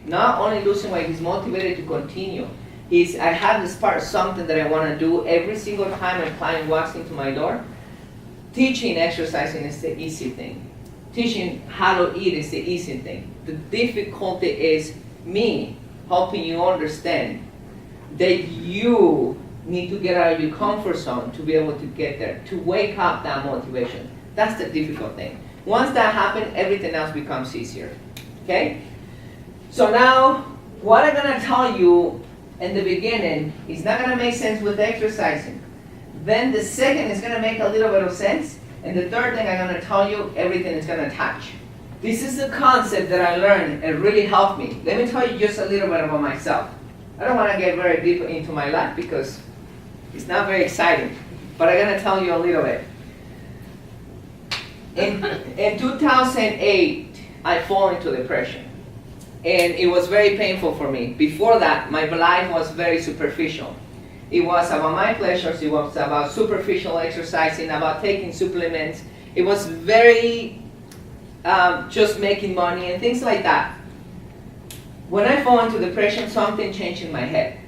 Not only losing weight, he's motivated to continue. I have this part, something that I want to do every single time a client walks into my door. Teaching exercising is the easy thing. Teaching how to eat is the easy thing. The difficulty is me helping you understand that you need to get out of your comfort zone to be able to get there, to wake up that motivation. That's the difficult thing. Once that happens, everything else becomes easier. Okay? So now, what I'm going to tell you in the beginning is not going to make sense with exercising. Then the second is going to make a little bit of sense. And the third thing I'm going to tell you, everything is going to touch. This is the concept that I learned and really helped me. Let me tell you just a little bit about myself. I don't want to get very deep into my life because it's not very exciting. But I'm going to tell you a little bit. In 2008, I fell into depression. And it was very painful for me. Before that, my life was very superficial. It was about my pleasures, it was about superficial exercising, about taking supplements. It was very just making money and things like that. When I fell into depression, something changed in my head.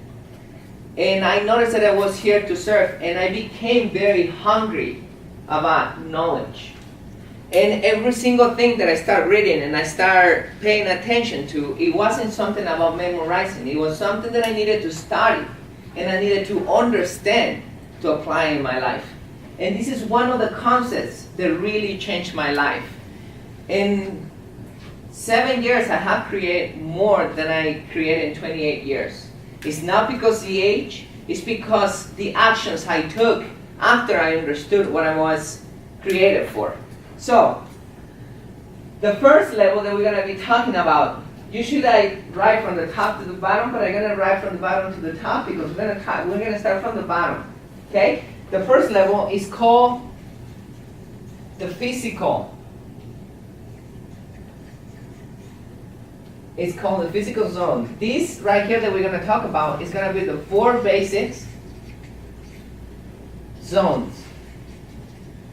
And I noticed that I was here to serve, and I became very hungry about knowledge. And every single thing that I start reading and I start paying attention to, it wasn't something about memorizing. It was something that I needed to study and I needed to understand to apply in my life. And this is one of the concepts that really changed my life. In 7 years, I have created more than I created in 28 years. It's not because the age, it's because the actions I took after I understood what I was created for. So, the first level that we're going to be talking about, usually I write from the top to the bottom, but I'm going to write from the bottom to the top because we're going to start from the bottom. Okay? The first level is called the physical. It's called the physical zone. This right here that we're going to talk about is going to be the 4 basic zones.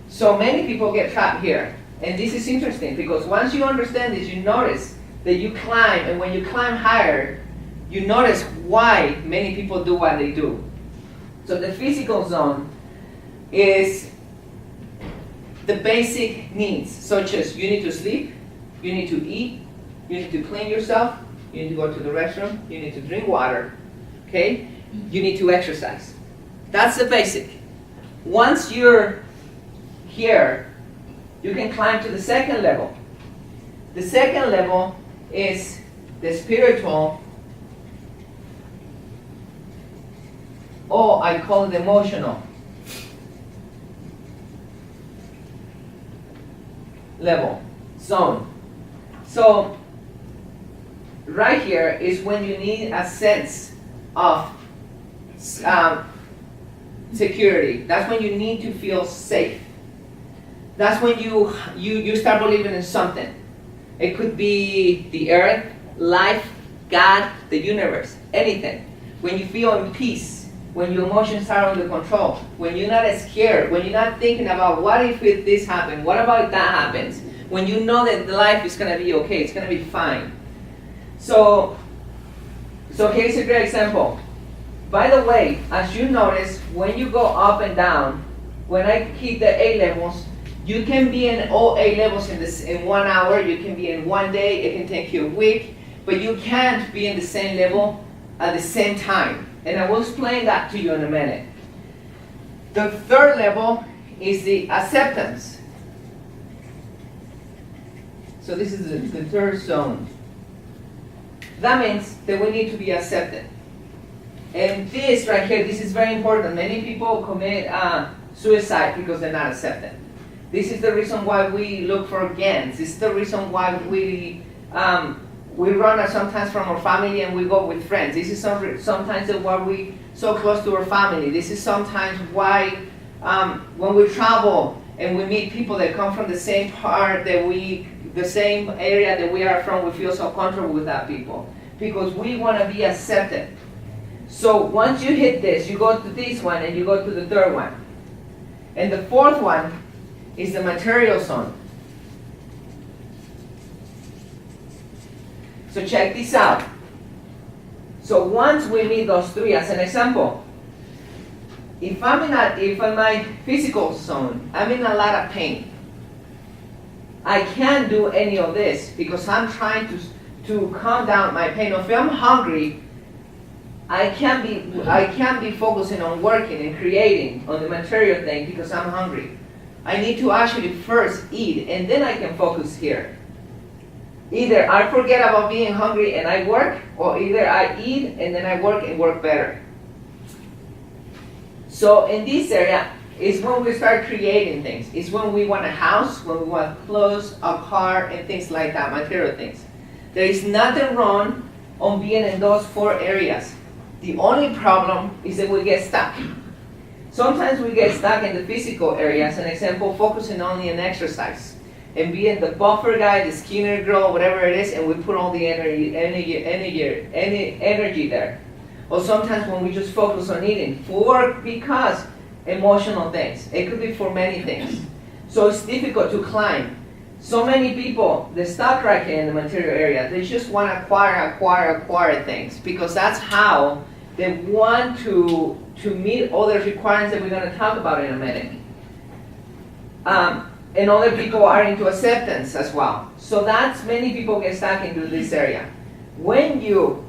So many people get trapped here. And this is interesting because once you understand this, you notice that you climb, and when you climb higher, you notice why many people do what they do. So the physical zone is the basic needs, such as you need to sleep, you need to eat, you need to clean yourself, you need to go to the restroom, you need to drink water, okay? You need to exercise. That's the basic. Once you're here, you can climb to the second level. The second level is the spiritual, or I call it emotional level, zone. So, right here is when you need a sense of security. That's when you need to feel safe. That's when you start believing in something. It could be the earth, life, God, the universe, anything. When you feel in peace, when your emotions are under control, when you're not scared, when you're not thinking about what if this happens, what about if that happens, when you know that life is going to be okay, it's going to be fine. So here's a great example. By the way, as you notice, when you go up and down, when I keep the A levels, you can be in all A levels in 1 hour, you can be in 1 day, it can take you a week, but you can't be in the same level at the same time. And I will explain that to you in a minute. The third level is the acceptance. So this is the third zone. That means that we need to be accepted. And this right here, this is very important. Many people commit suicide because they're not accepted. This is the reason why we look for gangs. This is the reason why we run sometimes from our family and we go with friends. This is sometimes why we so close to our family. This is sometimes why when we travel and we meet people that come from the same part the same area that we are from, we feel so comfortable with that people because we want to be accepted. So once you hit this, you go to this one and you go to the third one. And the fourth one is the material zone. So check this out. So once we meet those three, as an example, if I'm in my physical zone, I'm in a lot of pain. I can't do any of this because I'm trying to calm down my pain. If I'm hungry, I can't be focusing on working and creating on the material thing because I'm hungry. I need to actually first eat, and then I can focus here. Either I forget about being hungry and I work, or either I eat and then I work and work better. So in this area is when we start creating things. It's when we want a house, when we want clothes, a car, and things like that, material things. There is nothing wrong on being in those four areas. The only problem is that we get stuck. Sometimes we get stuck in the physical area, as an example, focusing only on exercise and being the buffer guy, the skinner girl, whatever it is, and we put all the energy there. Or sometimes when we just focus on eating because emotional things. It could be for many things. So it's difficult to climb. So many people, they stop right here in the material area. They just want to acquire things because that's how they want to meet all the requirements that we're going to talk about in a minute. And other people are into acceptance as well. So that's many people get stuck into this area. When you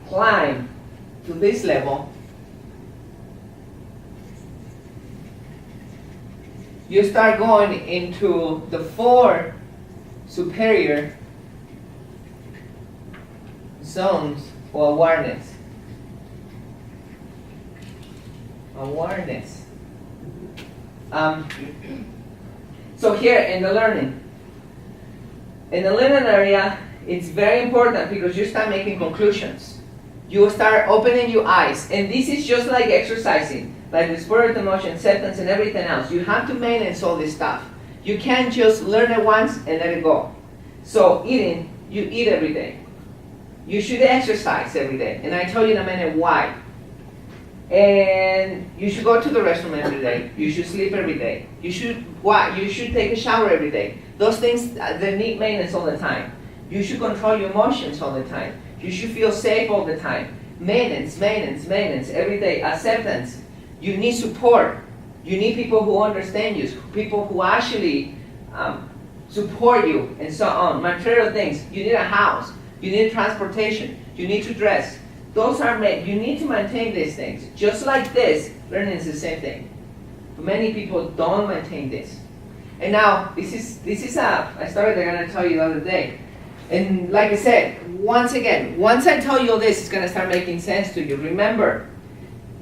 climb to this level, you start going into the four superior zones for awareness. So here in the learning area, it's very important because you start making conclusions. You start opening your eyes, and this is just like exercising, like the spirit, emotion, acceptance, and everything else. You have to manage all this stuff. You can't just learn it once and let it go. So eating, you eat every day. You should exercise every day, and I tell you in a minute why. And you should go to the restroom every day. You should sleep every day. You should take a shower every day. Those things, they need maintenance all the time. You should control your emotions all the time. You should feel safe all the time. Maintenance every day. Acceptance. You need support. You need people who understand you, people who actually support you, and so on. Material things. You need a house. You need transportation. You need to dress. Those are you need to maintain these things. Just like this, learning is the same thing. But many people don't maintain this. And now, this is I started going to tell you the other day. And like I said, once again, once I tell you all this, it's going to start making sense to you. Remember,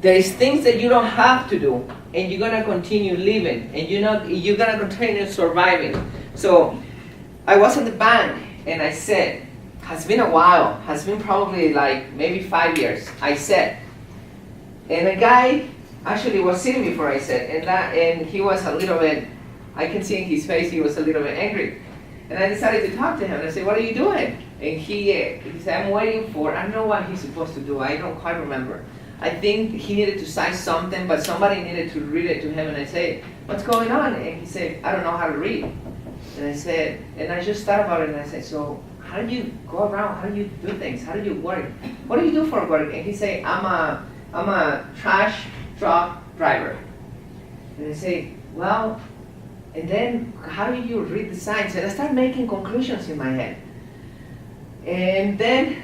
there is things that you don't have to do, and you're going to continue living, and you're going to continue surviving. So, I was in the bank, and I said, has been a while, has been probably like maybe 5 years, I said. And a guy actually was sitting before I said, and he was a little bit, I can see in his face, he was a little bit angry. And I decided to talk to him, and I said, what are you doing? And he said, I'm waiting for, I don't know what he's supposed to do, I don't quite remember. I think he needed to sign something, but somebody needed to read it to him, and I said, what's going on? And he said, I don't know how to read. And I said, and I just thought about it, and I said, so how do you go around? How do you do things? How do you work? What do you do for work? And he said, I'm a trash truck driver. And I say, well, and then how do you read the signs? And I start making conclusions in my head. And then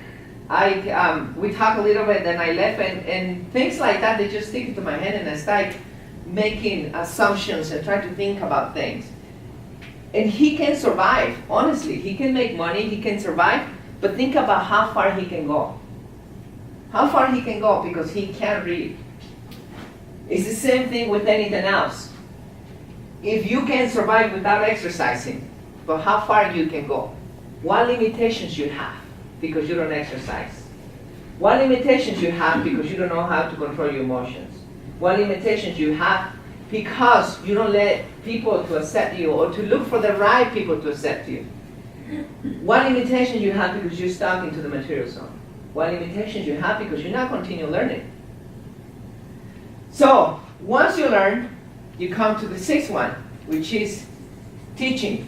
we talked a little bit, then I left, and things like that, they just stick into my head, and I start making assumptions and try to think about things. And he can survive, honestly. He can make money, he can survive, but think about how far he can go. How far he can go because he can't read. It's the same thing with anything else. If you can survive without exercising, but how far you can go? What limitations you have because you don't exercise? What limitations you have because you don't know how to control your emotions? What limitations you have because you don't let people to accept you or to look for the right people to accept you? What limitations you have because you're stuck into the material zone? What limitations you have because you're not continue learning? So, once you learn, you come to the sixth one, which is teaching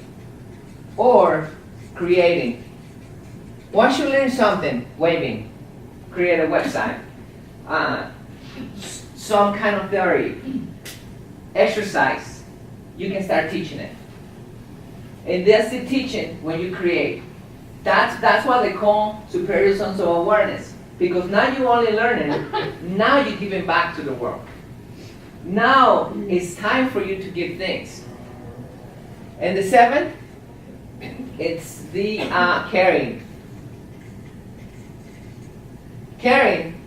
or creating. Once you learn something, waving, create a website, some kind of theory, exercise, you can start teaching it. And that's the teaching when you create. That's what they call superior sense of awareness. Because now you only learning, now you're giving back to the world. Now it's time for you to give things. And the seventh, it's the caring. Caring,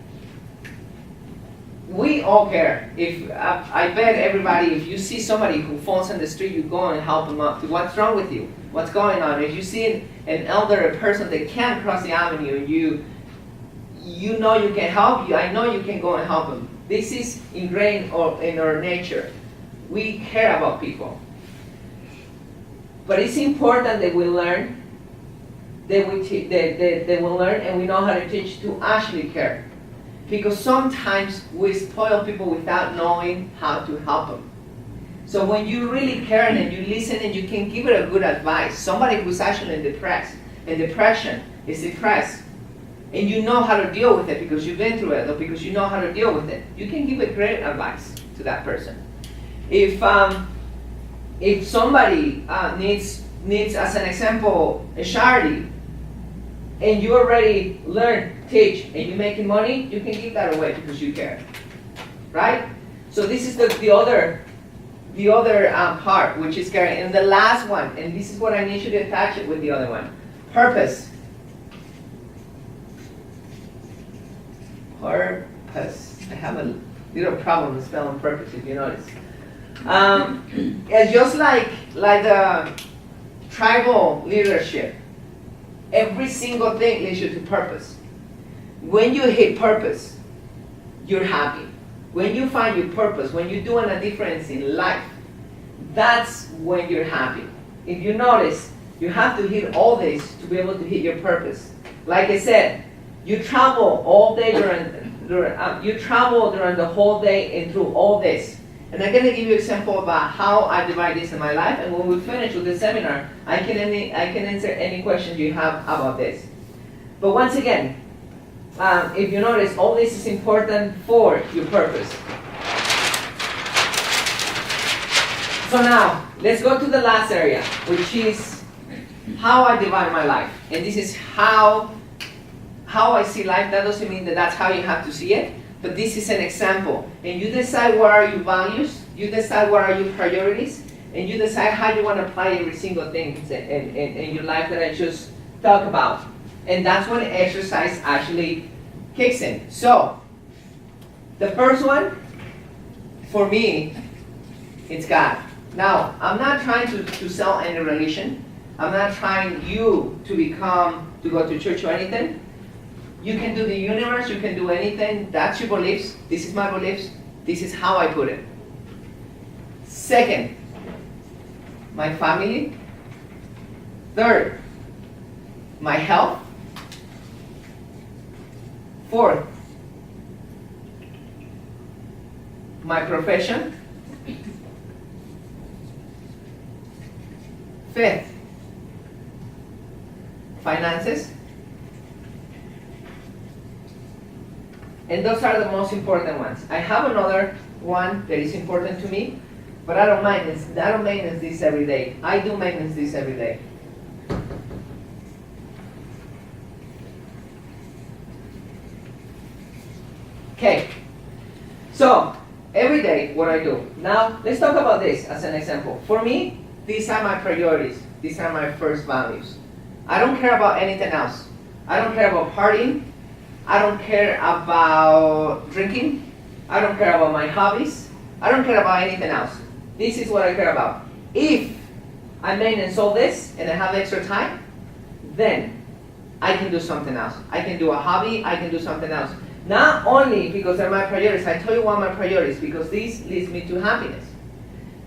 we all care. If I bet everybody, if you see somebody who falls on the street, you go and help them up. What's wrong with you? What's going on? If you see an elderly person that can't cross the avenue, you know you can help. I know you can go and help them. This is ingrained in our nature. We care about people. But it's important that we learn, that we learn and we know how to teach to actually care. Because sometimes we spoil people without knowing how to help them. So when you really care and you listen and you can give it a good advice, somebody who's actually depressed, and depression is depressed, and you know how to deal with it because you've been through it, or because you know how to deal with it, you can give a great advice to that person. If somebody needs, as an example, a charity, and you already learned, teach, and you're making money, you can give that away because you care, right? So this is the other part, which is caring. And the last one, and this is what I need you to attach it with the other one, purpose. Purpose. I have a little problem spelling purpose, if you notice. It's just like the tribal leadership. Every single thing leads you to purpose. When you hit purpose, you're happy. When you find your purpose, when you're doing a difference in life, that's when you're happy. If you notice, you have to hit all this to be able to hit your purpose. Like I said, you travel all day during the whole day and through all this. And I'm going to give you an example about how I divide this in my life. And when we finish with the seminar, I can answer any questions you have about this. But once again, if you notice, all this is important for your purpose. So now, let's go to the last area, which is how I divide my life. And this is how I see life. That doesn't mean that that's how you have to see it. But this is an example. And you decide what are your values, you decide what are your priorities, and you decide how you want to apply every single thing in your life that I just talked about. And that's when exercise actually kicks in. So, the first one, for me, it's God. Now, I'm not trying to sell any religion. I'm not trying you to go to church or anything. You can do the universe, you can do anything. That's your beliefs. This is my beliefs. This is how I put it. Second, my family. Third, my health. Fourth, my profession. Fifth, finances. And those are the most important ones. I have another one that is important to me, but I don't maintenance this every day. I do maintenance this every day. Okay, so every day what I do. Now let's talk about this as an example. For me, these are my priorities. These are my first values. I don't care about anything else. I don't care about partying. I don't care about drinking. I don't care about my hobbies. I don't care about anything else. This is what I care about. If I maintenance all this and I have extra time, then I can do something else. I can do a hobby. I can do something else. Not only because they're my priorities. I tell you what my priorities, because this leads me to happiness.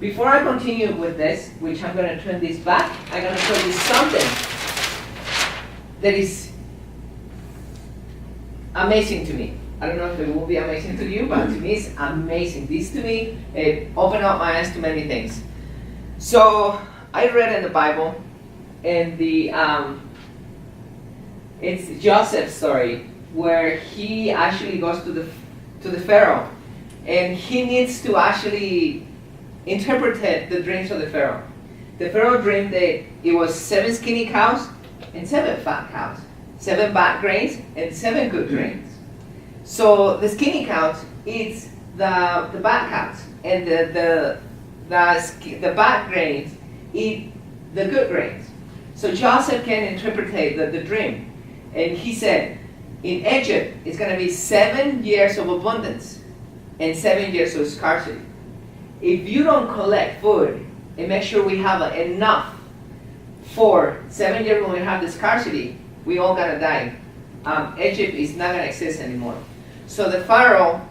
Before I continue with this, which I'm going to turn this back, I'm going to show you something that is amazing to me. I don't know if it will be amazing to you, but to me it's amazing. This to me, it opened up my eyes to many things. So I read in the Bible, in the It's Joseph's story, where he actually goes to the Pharaoh, and he needs to actually interpret the dreams of the Pharaoh. The Pharaoh dreamed that it was 7 skinny cows and 7 fat cows, 7 bad grains and 7 good grains. So the skinny cows eats the bad cows, and the bad grains eat the good grains. So Joseph can interpret the dream, and he said, in Egypt, it's going to be 7 years of abundance and 7 years of scarcity. If you don't collect food and make sure we have enough for 7 years when we have the scarcity, we all gonna die. Egypt is not gonna exist anymore. So the Pharaoh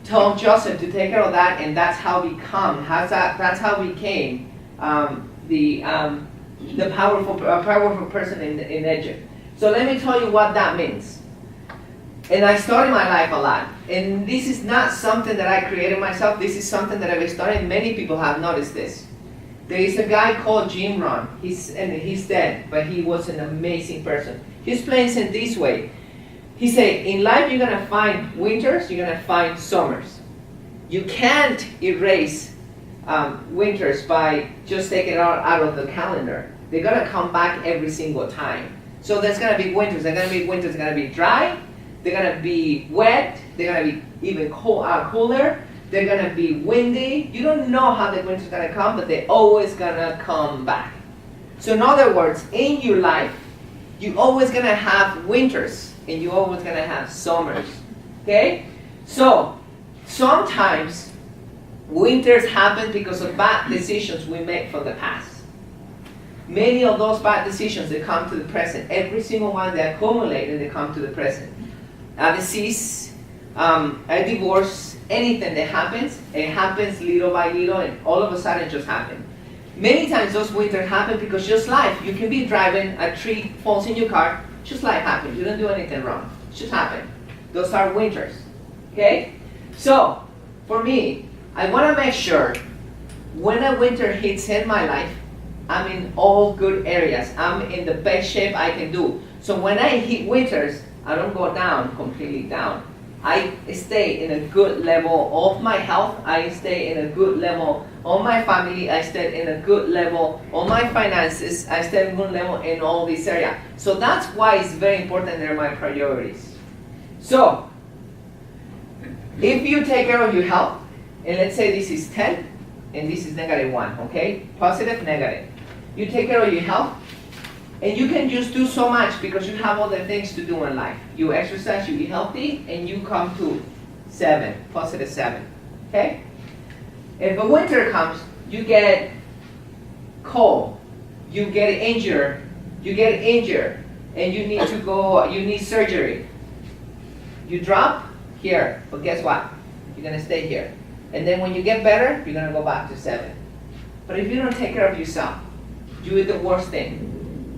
told Joseph to take care of that, and that's how that's how we became the powerful person in Egypt. So let me tell you what that means. And I study my life a lot. And this is not something that I created myself. This is something that I've studied. Many people have noticed this. There is a guy called Jim Rohn. He's dead, but he was an amazing person. He explains it this way. He said, in life you're going to find winters, you're going to find summers. You can't erase winters by just taking it out of the calendar. They're going to come back every single time. So there's going to be winters. They're going to be winters. They're going to be dry. They're going to be wet. They're going to be even cooler. They're going to be windy. You don't know how the winter's going to come, but they're always going to come back. So in other words, in your life, you're always going to have winters, and you're always going to have summers. Okay? So sometimes winters happen because of bad decisions we make from the past. Many of those bad decisions, they come to the present. Every single one, they accumulate and they come to the present. A disease, a divorce, anything that happens, it happens little by little, and all of a sudden it just happens. Many times those winters happen because just life. You can be driving, a tree falls in your car, just life happens. You don't do anything wrong. It just happens. Those are winters. Okay? So, for me, I want to make sure when a winter hits in my life, I'm in all good areas. I'm in the best shape I can do. So when I hit winters, I don't go down, completely down. I stay in a good level of my health. I stay in a good level of my family. I stay in a good level of my finances. I stay in a good level in all these areas. So that's why it's very important. They're my priorities. So if you take care of your health, and let's say this is 10, and this is -1, okay? Positive, negative. You take care of your health, and you can just do so much because you have other things to do in life. You exercise, you eat healthy, and you come to 7, positive 7, okay? If a winter comes, you get cold, you get injured, and you need to go, you need surgery. You drop here, but guess what? You're gonna stay here. And then when you get better, you're gonna go back to 7. But if you don't take care of yourself, you eat the worst thing.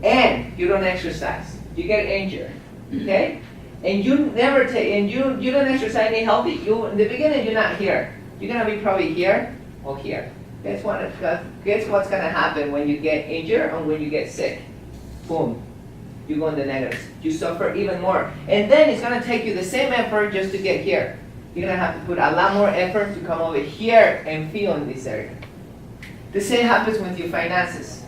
And you don't exercise, you get injured, okay? And you never take, and you don't exercise any healthy, in the beginning you're not here. You're gonna be probably here or here. Guess what's gonna happen when you get injured and when you get sick? Boom, you go in the negatives. You suffer even more. And then it's gonna take you the same effort just to get here. You're gonna have to put a lot more effort to come over here and feel in this area. The same happens with your finances.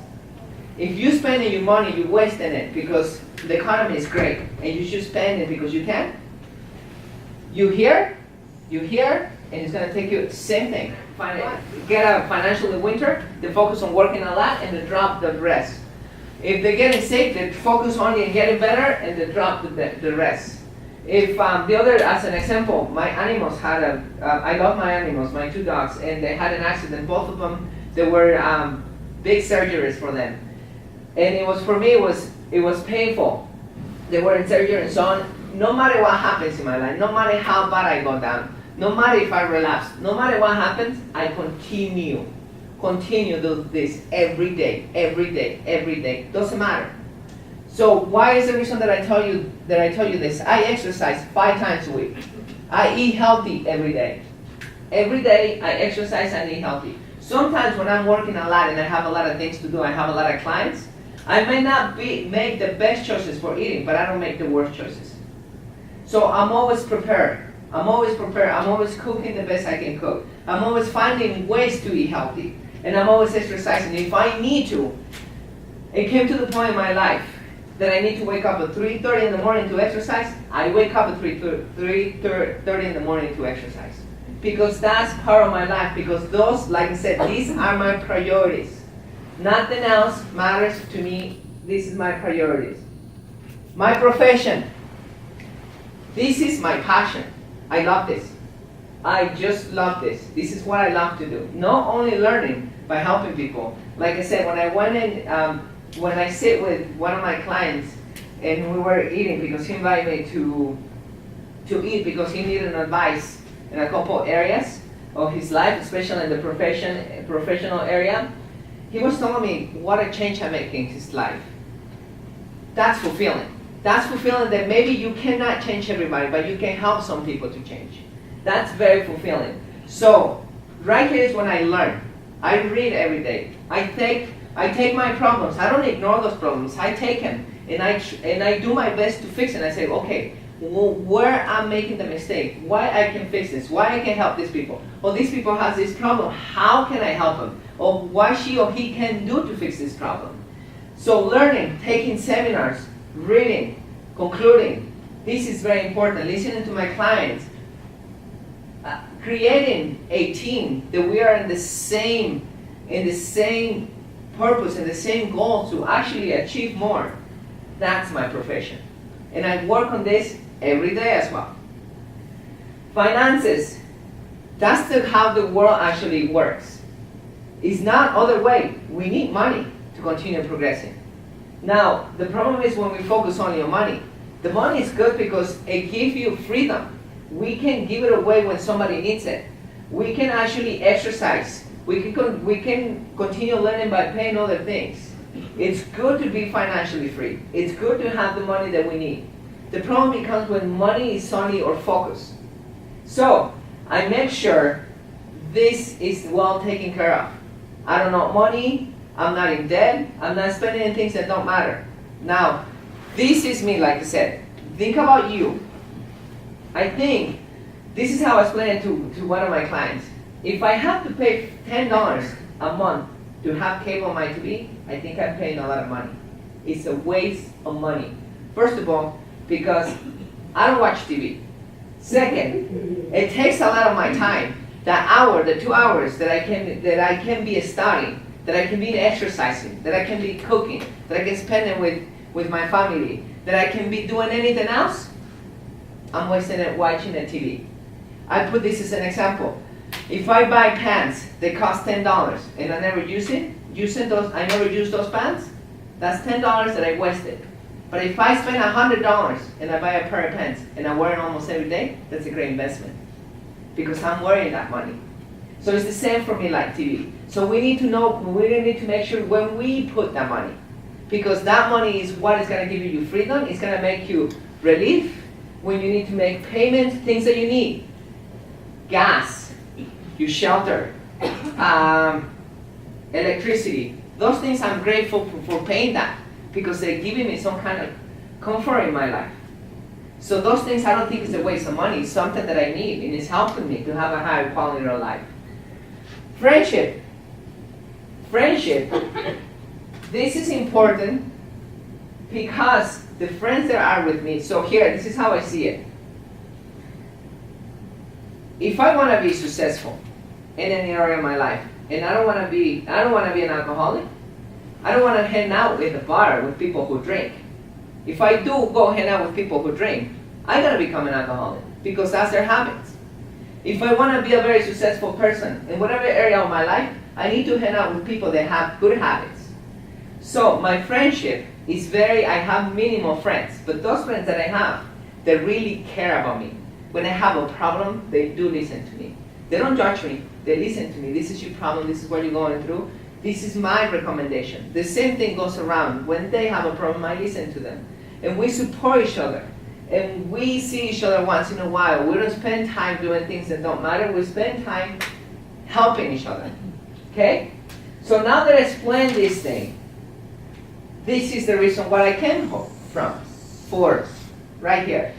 If you're spending your money, you're wasting it because the economy is great and you should spend it because you can. You're here, and it's going to take you the same thing. Get a financial winter, they focus on working a lot and they drop the rest. If they're getting sick, they focus only on getting better and they drop the rest. If the other, as an example, my animals had I love my animals, my 2 dogs, and they had an accident. Both of them, they were big surgeries for them. And it was, for me, it was painful. They were in surgery and so on. No matter what happens in my life, no matter how bad I go down, no matter if I relapse, no matter what happens, I continue do this every day. Doesn't matter. So why is the reason that I tell you this? I exercise 5 times a week. I eat healthy every day. Every day I exercise and eat healthy. Sometimes when I'm working a lot and I have a lot of things to do, I have a lot of clients, I may not make the best choices for eating, but I don't make the worst choices. So I'm always prepared. I'm always cooking the best I can cook. I'm always finding ways to eat healthy. And I'm always exercising. If I need to, it came to the point in my life that I need to wake up at 3:30 in the morning to exercise. I wake up at 3:30 in the morning to exercise. Because that's part of my life. Because those, like I said, these are my priorities. Nothing else matters to me. This is my priorities. My profession. This is my passion. I love this. I just love this. This is what I love to do. Not only learning, but helping people. Like I said, when I went in, when I sit with one of my clients and we were eating, because he invited me to eat because he needed advice in a couple areas of his life, especially in the professional area, he was telling me what a change I make in his life. That's fulfilling. That's fulfilling that maybe you cannot change everybody, but you can help some people to change. That's very fulfilling. So, right here is when I learn. I read every day. I take my problems. I don't ignore those problems. I take them and I do my best to fix it. I say, okay, well, where I'm making the mistake, why I can fix this, why I can help these people. Or these people has this problem. How can I help them? Or what she or he can do to fix this problem. So learning, taking seminars, reading, concluding. This is very important. Listening to my clients. Creating a team that we are in the same purpose and the same goal to actually achieve more. That's my profession. And I work on this every day as well. Finances. That's how the world actually works. It's not other way. We need money to continue progressing. Now, the problem is when we focus only on money. The money is good because it gives you freedom. We can give it away when somebody needs it. We can actually exercise. We can continue learning by paying other things. It's good to be financially free. It's good to have the money that we need. The problem becomes when money is only our focus. So, I make sure this is well taken care of. I don't know money. I'm not in debt. I'm not spending on things that don't matter. Now, this is me, like I said. Think about you. I think this is how I explain it to one of my clients. If I have to pay $10 a month to have cable on my TV, I think I'm paying a lot of money. It's a waste of money. First of all, because I don't watch TV. Second, it takes a lot of my time. That hour, the 2 hours that I can be studying, that I can be exercising, that I can be cooking, that I can spend it with my family, that I can be doing anything else, I'm wasting it watching the TV. I put this as an example. If I buy pants, they cost $10 and I never use I never use those pants, that's $10 that I wasted. But if I spend $100 and I buy a pair of pants and I wear it almost every day, that's a great investment because I'm wearing that money. So it's the same for me like TV. So we need to know, we need to make sure when we put that money, because that money is what is going to give you freedom, it's going to make you relief when you need to make payments, things that you need. Gas, your shelter, electricity. Those things I'm grateful for paying that because they're giving me some kind of comfort in my life. So those things I don't think is a waste of money. It's something that I need and it's helping me to have a higher quality of life. Friendship. Friendship. This is important because the friends that are with me, so here, this is how I see it. If I want to be successful in any area of my life, and I don't want to be an alcoholic, I don't want to hang out in the bar with people who drink. If I do go hang out with people who drink, I'm going to become an alcoholic because that's their habits. If I want to be a very successful person in whatever area of my life, I need to hang out with people that have good habits. So my friendship is I have minimal friends, but those friends that I have, they really care about me. When I have a problem, they do listen to me. They don't judge me, they listen to me. This is your problem, this is what you're going through. This is my recommendation. The same thing goes around. When they have a problem, I listen to them. And we support each other. And we see each other once in a while. We don't spend time doing things that don't matter. We spend time helping each other. Okay? So now that I explained this thing, This is the reason where I came for, right here.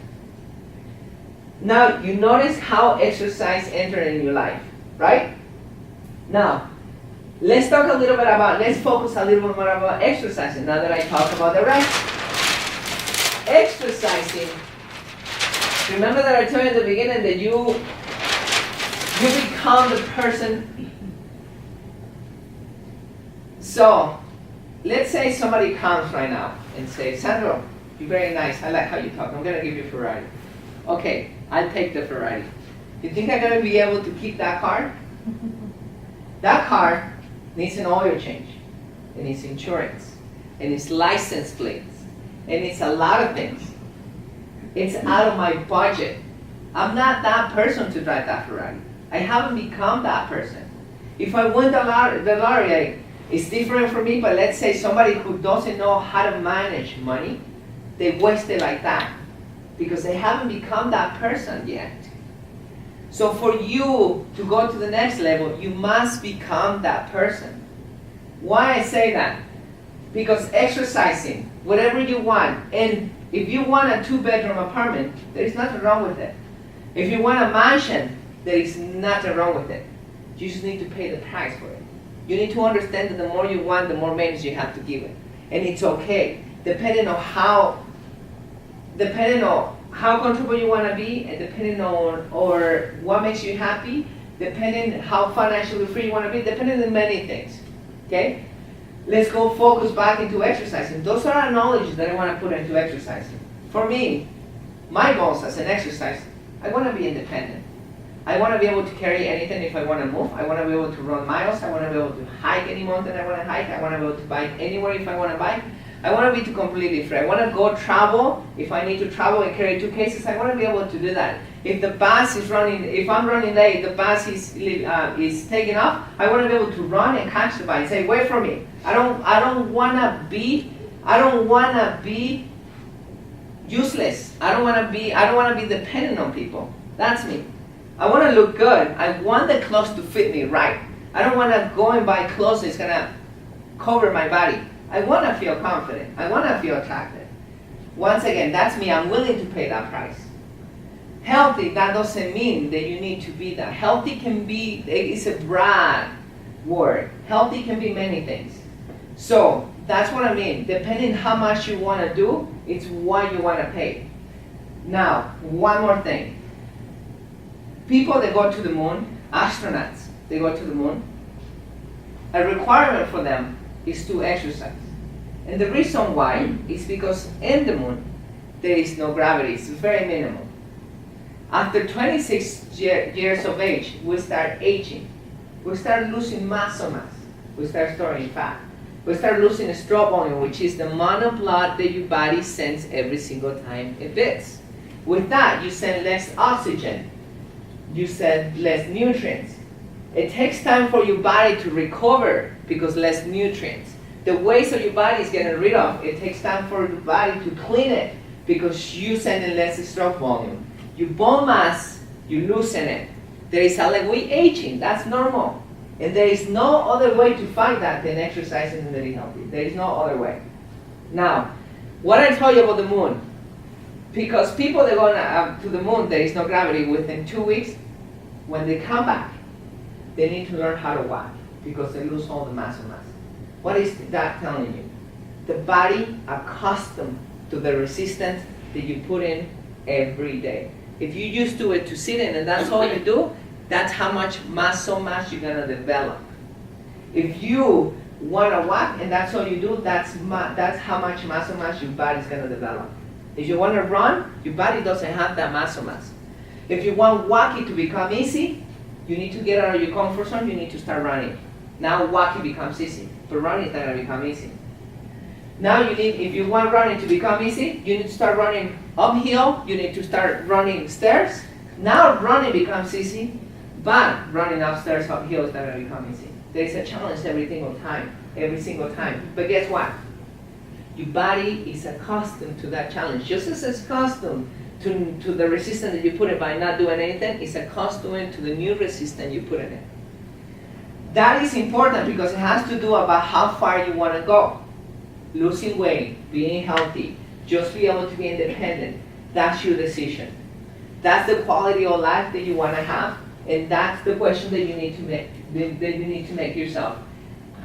Now, you notice how exercise entered in your life, right? Now, let's talk a little bit about, let's focus a little bit more about exercising now that I talk about the rest. Exercising, remember that I told you in the beginning that you become the person. So, let's say somebody comes right now and says, Sandro, you're very nice, I like how you talk, I'm going to give you a Ferrari. Okay, I'll take the Ferrari. You think I'm going to be able to keep that car? That car needs an oil change, it needs insurance, it needs license plates, it needs a lot of things. It's out of my budget. I'm not that person to drive that Ferrari. I haven't become that person. If I win the lottery, it's different for me, but let's say somebody who doesn't know how to manage money, they waste it like that because they haven't become that person yet. So for you to go to the next level, you must become that person. Why I say that? Because exercising, whatever you want, and if you want a 2-bedroom apartment, there is nothing wrong with it. If you want a mansion, there is nothing wrong with it. You just need to pay the price for it. You need to understand that the more you want, the more maintenance you have to give it. And it's okay, depending on how comfortable you want to be, and depending on or what makes you happy, depending how financially free you want to be, depending on many things. Okay? Let's go focus back into exercising. Those are our knowledge that I want to put into exercising. For me, my goals as an exercise, I want to be independent. I want to be able to carry anything if I want to move. I want to be able to run miles. I want to be able to hike any mountain I want to hike. I want to be able to bike anywhere if I want to bike. I want to be completely free. I want to go travel. If I need to travel and carry 2 cases, I want to be able to do that. If the bus is running, if I'm running late, the bus is taking off, I want to be able to run and catch the bus and say, wait for me. I don't want to be useless. I don't want to be dependent on people. That's me. I want to look good. I want the clothes to fit me right. I don't want to go and buy clothes that's going to cover my body. I want to feel confident. I want to feel attractive. Once again, that's me. I'm willing to pay that price. Healthy, that doesn't mean that you need to be that. Healthy can be, it's a broad word. Healthy can be many things. So, that's what I mean. Depending how much you want to do, it's what you want to pay. Now, one more thing. People that go to the moon, astronauts, they go to the moon, a requirement for them is to exercise. And the reason why is because in the moon, there is no gravity. It's very minimal. After 26 years of age, we start aging. We start losing muscle mass. We start storing fat. We start losing stroke volume, which is the amount of blood that your body sends every single time it beats. With that, you send less oxygen. You send less nutrients. It takes time for your body to recover because less nutrients. The waste of your body is getting rid of. It takes time for your body to clean it because you send in less stroke volume. Your bone mass, you loosen it. There is a we aging. That's normal. And there is no other way to fight that than exercising and eating healthy. There is no other way. Now, what I told you about the moon, because people that go to the moon, there is no gravity. Within 2 weeks, when they come back, they need to learn how to walk because they lose all the muscle mass. What is that telling you? The body accustomed to the resistance that you put in every day. If you used to it to sit in and that's all you do, that's how much muscle mass you're going to develop. If you want to walk and that's all you do, that's how much muscle mass your body's going to develop. If you want to run, your body doesn't have that muscle mass. If you want walking to become easy, you need to get out of your comfort zone, you need to start running. Now walking becomes easy, but running is not going to become easy. Now if you want running to become easy, you need to start running uphill, you need to start running stairs. Now running becomes easy, but running upstairs, uphill is not going to become easy. There is a challenge every single time. But guess what? Your body is accustomed to that challenge. Just as it's accustomed to the resistance that you put in by not doing anything, it's accustomed to the new resistance you put in it. That is important because it has to do about how far you want to go. losing weight, being healthy, just be able to be independent, that's your decision. That's the quality of life that you want to have, and that's the question that you need to make yourself.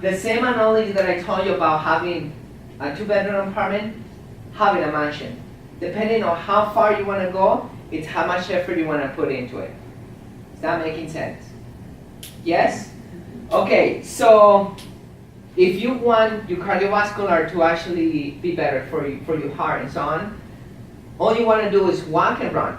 The same analogy that I told you about having a 2-bedroom apartment, having a mansion. Depending on how far you want to go, it's how much effort you want to put into it. Is that making sense? Yes? Okay, so if you want your cardiovascular to actually be better for your heart and so on, all you want to do is walk and run,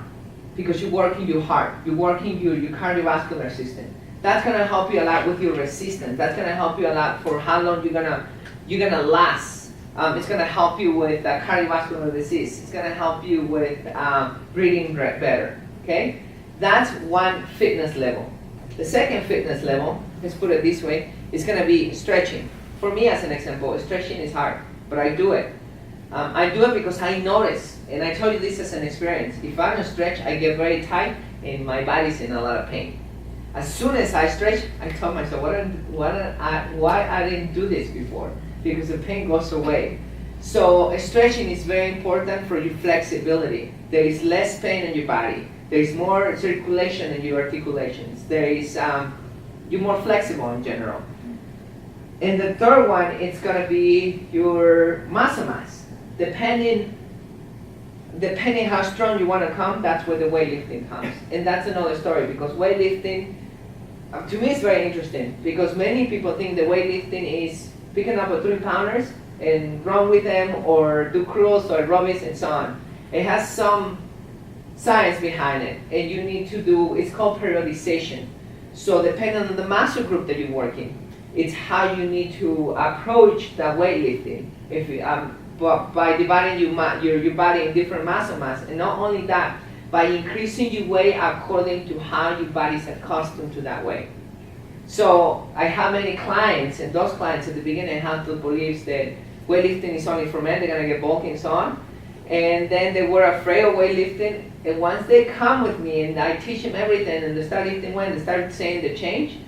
because you're working your heart, you're working your cardiovascular system. That's going to help you a lot with your resistance. That's going to help you a lot for how long you're gonna last. It's going to help you with cardiovascular disease. It's going to help you with breathing better. Okay, that's one fitness level. The second fitness level, let's put it this way, is going to be stretching. For me, as an example, stretching is hard, but I do it. I do it because I notice, and I told you this as an experience. If I don't stretch, I get very tight, and my body's in a lot of pain. As soon as I stretch, I tell myself, why I didn't do this before? Because the pain goes away. So stretching is very important for your flexibility. There is less pain in your body. There is more circulation in your articulations. There is, you're more flexible in general. And the third one, it's going to be your muscle mass. Depending how strong you want to come, that's where the weightlifting comes. And that's another story, because weightlifting, to me, is very interesting, because many people think that weightlifting is picking up a 3-pounders and run with them, or do curls or aerobics and so on. It has some science behind it, and you need to do, it's called periodization. So depending on the muscle group that you're working, it's how you need to approach that weightlifting. If you, by dividing your body in different muscle mass, and not only that, by increasing your weight according to how your body's accustomed to that weight. So I have many clients, and those clients at the beginning have the beliefs that weightlifting is only for men, they're gonna get bulky and so on. And then they were afraid of weightlifting, and once they come with me and I teach them everything, and they start lifting weight, and they start saying the change,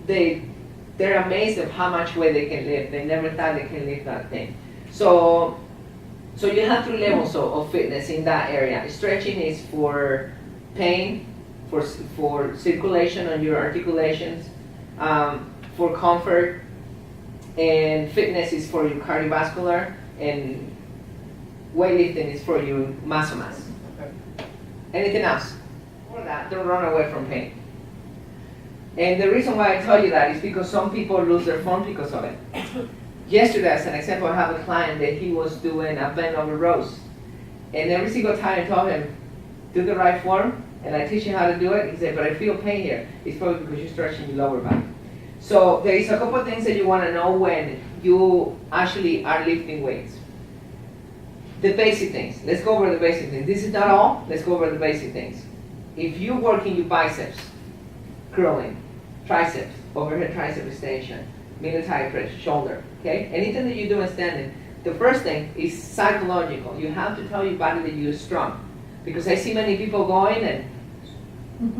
they're amazed of how much weight they can lift. They never thought they can lift that thing. So you have 3 levels of fitness in that area. Stretching is for pain, for circulation on your articulations, for comfort, and fitness is for your cardiovascular, and weightlifting is for your muscle mass. Anything else? For that, don't run away from pain. And the reason why I tell you that is because some people lose their form because of it. Yesterday, as an example, I have a client that he was doing a bend over rows. And every single time I told him, do the right form, and I teach him how to do it, he said, but I feel pain here. It's probably because you're stretching your lower back. So there is a couple of things that you want to know when you actually are lifting weights. The basic things. Let's go over the basic things. This is not all. Let's go over the basic things. If you're working your biceps, curling, triceps, overhead tricep extension, military press, shoulder, okay? Anything that you do in standing, the first thing is psychological. You have to tell your body that you're strong. Because I see many people going and,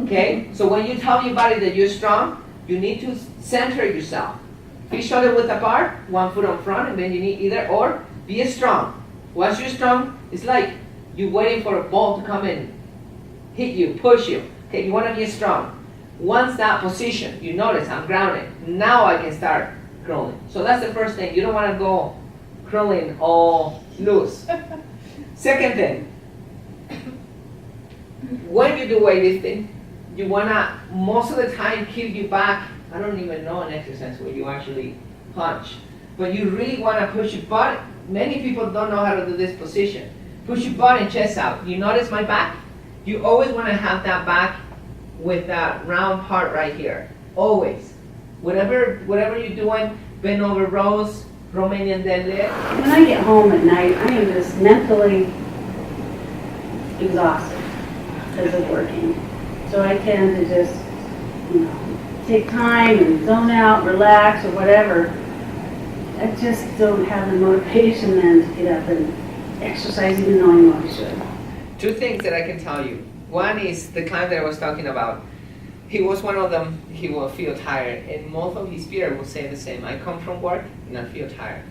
okay? So when you tell your body that you're strong, you need to center yourself. Feet shoulder width apart, 1 foot on front, and then you need either or, be strong. Once you're strong, it's like you're waiting for a ball to come in, hit you, push you. Okay, you want to be strong. Once that position, you notice I'm grounded. Now I can start curling. So that's the first thing. You don't want to go curling all loose. Second thing, when you do weightlifting, you want to, most of the time, keep your back. I don't even know an exercise where you actually punch. But you really want to push your butt. Many people don't know how to do this position. Push your butt and chest out. You notice my back? You always want to have that back with that round part right here. Always. Whatever you're doing, bend over rows, Romanian deadlift. When I get home at night, I am just mentally exhausted because of working. So I tend to just, take time and zone out, relax, or whatever. I just don't have the motivation then to get up and exercise even though I know I should. 2 things that I can tell you. One is the client that I was talking about. He was one of them, he will feel tired, and most of his peers will say the same. I come from work and I feel tired.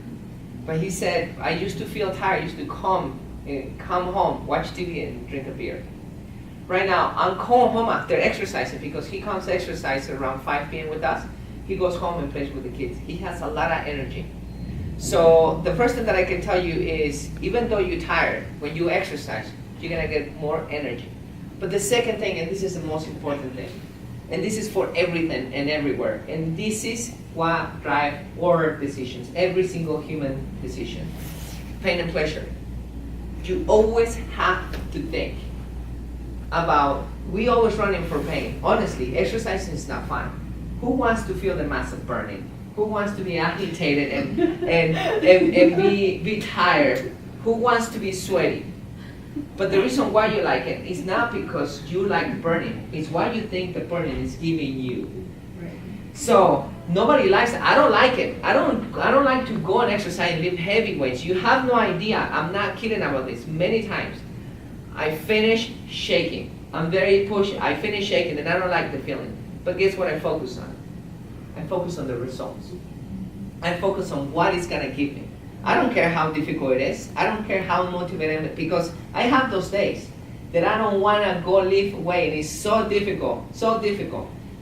But he said, I used to feel tired, I used to come home, watch TV and drink a beer. Right now, I'm going home after exercising because he comes to exercise around 5 p.m. with us. He goes home and plays with the kids. He has a lot of energy. So the first thing that I can tell you is, even though you're tired, when you exercise, you're gonna get more energy. But the second thing, and this is the most important thing, and this is for everything and everywhere, and this is what drives our decisions, every single human decision, pain and pleasure. You always have to think about, we always running for pain. Honestly, exercising is not fun. Who wants to feel the massive burning? Who wants to be agitated and be tired? Who wants to be sweaty? But the reason why you like it is not because you like burning. It's what you think the burning is giving you. So nobody likes it. I don't like it. I don't like to go and exercise and lift heavy weights. You have no idea. I'm not kidding about this. Many times I finish shaking. I'm very pushy. I finish shaking and I don't like the feeling. But guess what I focus on? I focus on the results. I focus on what it's gonna give me. I don't care how difficult it is. I don't care how motivated I am, because I have those days that I don't wanna go lift weight. It's so difficult.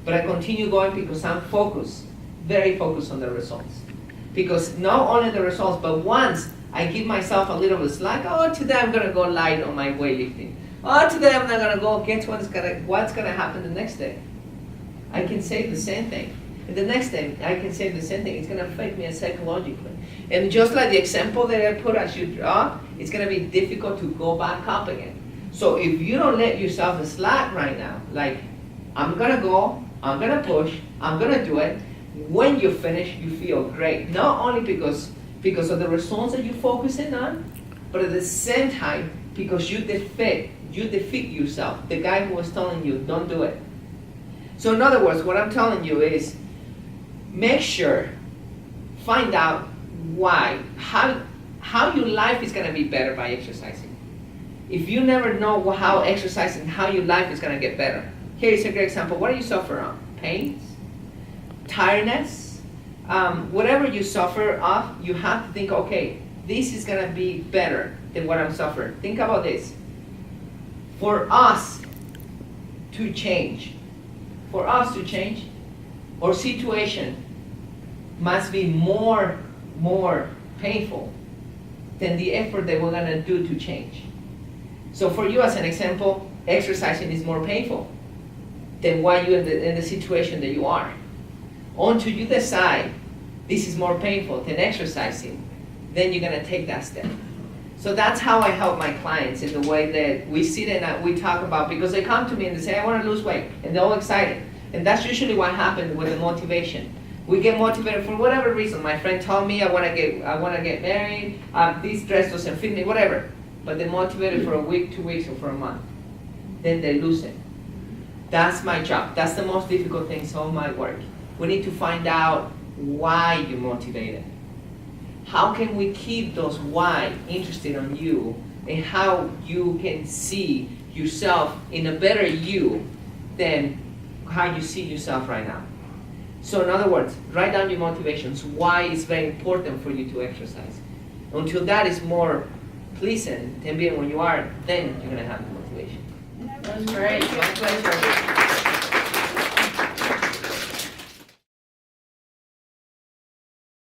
But I continue going because I'm focused, very focused on the results. Because not only the results, but once I give myself a little bit slack, oh, today I'm gonna go light on my weightlifting. Oh, today I'm not gonna go, guess what's gonna happen the next day? I can say the same thing. And the next day, I can say the same thing. It's gonna affect me psychologically. And just like the example that I put as you draw, it's gonna be difficult to go back up again. So if you don't let yourself slack right now, like, I'm gonna go, I'm gonna push, I'm gonna do it, when you finish, you feel great. Not only because of the results that you're focusing on, but at the same time, because you defeat yourself. The guy who was telling you, don't do it. So in other words, what I'm telling you is, make sure, find out why, how your life is gonna be better by exercising. If you never know how exercising, how your life is gonna get better. Here is a great example. What do you suffer on? Pains? Tiredness? Whatever you suffer of, you have to think, okay, this is gonna be better than what I'm suffering. Think about this. For us to change, our situation must be more painful than the effort that we're gonna do to change. So for you, as an example, exercising is more painful than why you're in the situation that you are. Until you decide this is more painful than exercising, then you're gonna take that step. So that's how I help my clients, in the way that we sit and we talk about, because they come to me and they say, I wanna lose weight, and they're all excited. And that's usually what happens with the motivation. We get motivated for whatever reason. My friend told me I wanna get married, this dress doesn't fit me, whatever. But they're motivated for a week, 2 weeks, or for a month. Then they lose it. That's my job. That's the most difficult thing of my work. We need to find out why you're motivated. How can we keep those why interested on you, and how you can see yourself in a better you than how you see yourself right now. So in other words, write down your motivations. Why is very important for you to exercise. Until that is more pleasant than being where you are, then you're going to have the motivation. That was great. My pleasure.